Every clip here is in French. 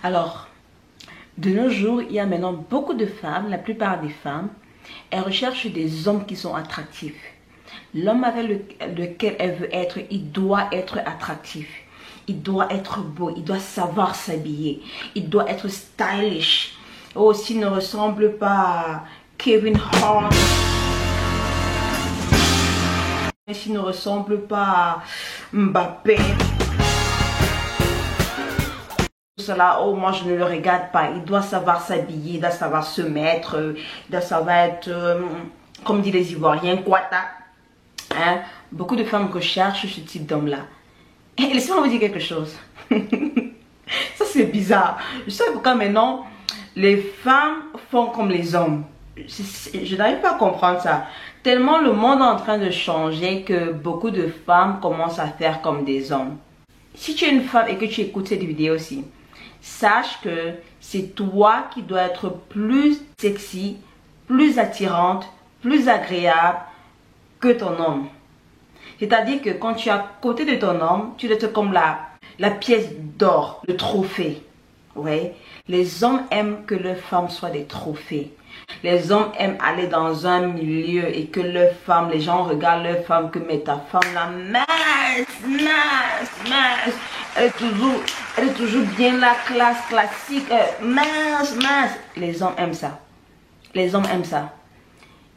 Alors, de nos jours, il y a maintenant beaucoup de femmes, la plupart des femmes, elles recherchent des hommes qui sont attractifs. L'homme avec lequel elle veut être, il doit être attractif. Il doit être beau, il doit savoir s'habiller, il doit être stylish. Oh, s'il ne ressemble pas à Kevin Hart, s'il ne ressemble pas à Mbappé, cela, oh, moi je ne le regarde pas. Il doit savoir s'habiller, il doit savoir se mettre, il doit savoir être, comme disent les Ivoiriens, quata. Hein? Beaucoup de femmes recherchent ce type d'homme-là. Et laissez-moi vous dire quelque chose. Ça c'est bizarre. Je sais pourquoi maintenant les femmes font comme les hommes. Je n'arrive pas à comprendre ça. Tellement le monde est en train de changer que beaucoup de femmes commencent à faire comme des hommes. Si tu es une femme et que tu écoutes cette vidéo aussi, sache que c'est toi qui dois être plus sexy, plus attirante, plus agréable que ton homme. C'est-à-dire que quand tu es à côté de ton homme, tu dois être comme la pièce d'or, le trophée. Ouais. Les hommes aiment que leurs femmes soient des trophées. Les hommes aiment aller dans un milieu et que leurs femmes, les gens regardent leurs femmes que mais ta femme là, mince. Elle est toujours bien la classe classique, mince. Les hommes aiment ça. Les hommes aiment ça.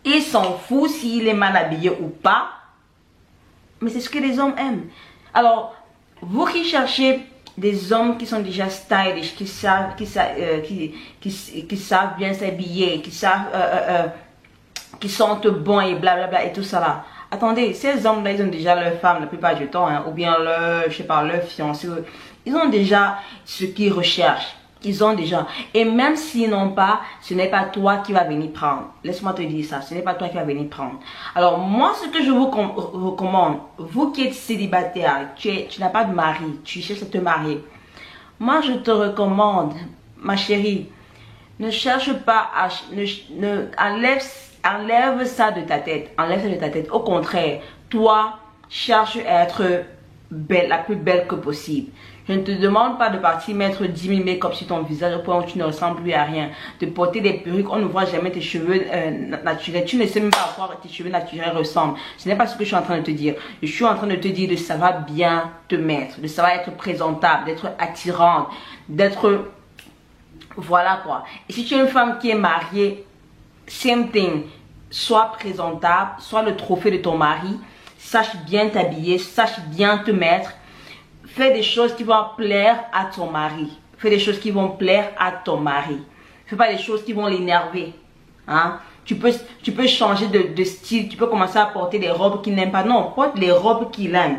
Ils s'en foutent s'il est mal habillé ou pas. Mais c'est ce que les hommes aiment. Alors, vous qui cherchez des hommes qui sont déjà stylish, qui savent bien s'habiller, qui sentent bon et blablabla et tout ça là. Attendez, ces hommes-là, ils ont déjà leur femme la plupart du temps, hein, ou bien leur, je sais pas, leur fiancé. Ils ont déjà ce qu'ils recherchent. Ils ont déjà. Et même s'ils n'ont pas, ce n'est pas toi qui vas venir prendre. Laisse-moi te dire ça. Ce n'est pas toi qui vas venir prendre. Alors, moi, ce que je vous recommande, vous qui êtes célibataire, tu n'as pas de mari, tu cherches à te marier. Moi, je te recommande, ma chérie, ne cherche pas à... enlève ça de ta tête. Enlève ça de ta tête. Au contraire, toi, cherche à être belle, la plus belle que possible. Je ne te demande pas de partir mettre 10 000 make-up sur ton visage au point où tu ne ressembles plus à rien. De porter des perruques, on ne voit jamais tes cheveux naturels. Tu ne sais même pas à quoi tes cheveux naturels ressemblent. Ce n'est pas ce que je suis en train de te dire. Je suis en train de te dire de savoir bien te mettre, de savoir être présentable, d'être attirante, d'être... Voilà quoi. Et si tu es une femme qui est mariée, same thing. Sois présentable, sois le trophée de ton mari. Sache bien t'habiller, sache bien te mettre. Fais des choses qui vont plaire à ton mari. Fais des choses qui vont plaire à ton mari. Fais pas des choses qui vont l'énerver. Hein? Tu peux changer de style. Tu peux commencer à porter des robes qu'il n'aime pas. Non, porte les robes qu'il aime.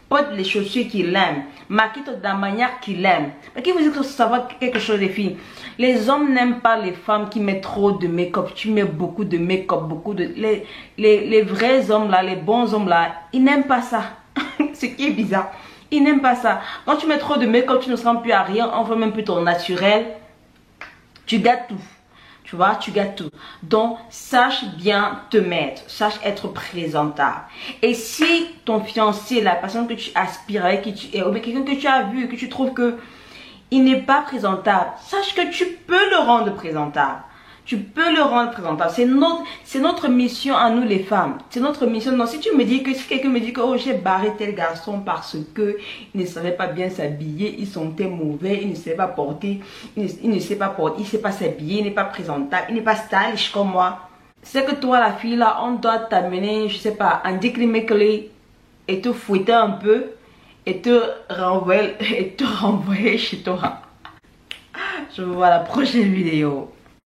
Porte les chaussures qu'il aime. Maquille-toi de la manière qu'il aime. Mais qui vous dit que ça va quelque chose des filles? Les hommes n'aiment pas les femmes qui mettent trop de make-up. Tu mets beaucoup de make-up, beaucoup de... Les vrais hommes là, les bons hommes là, ils n'aiment pas ça. Ce qui est bizarre. Ils n'aiment pas ça. Quand tu mets trop de make-up, tu ne ressembles plus à rien. On voit même plus ton naturel. Tu gâtes tout. Tu vois, tu gâtes tout. Donc, sache bien te mettre. Sache être présentable. Et si ton fiancé, la personne que tu aspires avec, ou bien quelqu'un que tu as vu, que tu trouves que il n'est pas présentable, sache que tu peux le rendre présentable. Tu peux le rendre présentable. C'est notre mission à nous les femmes. C'est notre mission. Non, si tu me dis que, si quelqu'un me dit que oh, j'ai barré tel garçon parce que il ne savait pas bien s'habiller, il sentait mauvais, il ne savait pas porter, il ne sait pas porter, il ne sait pas s'habiller, il n'est pas présentable, il n'est pas stylish comme moi. C'est que toi, la fille là, on doit t'amener, je sais pas, un décliméclé et te fouetter un peu et te renvoyer chez toi. Je vous vois à la prochaine vidéo.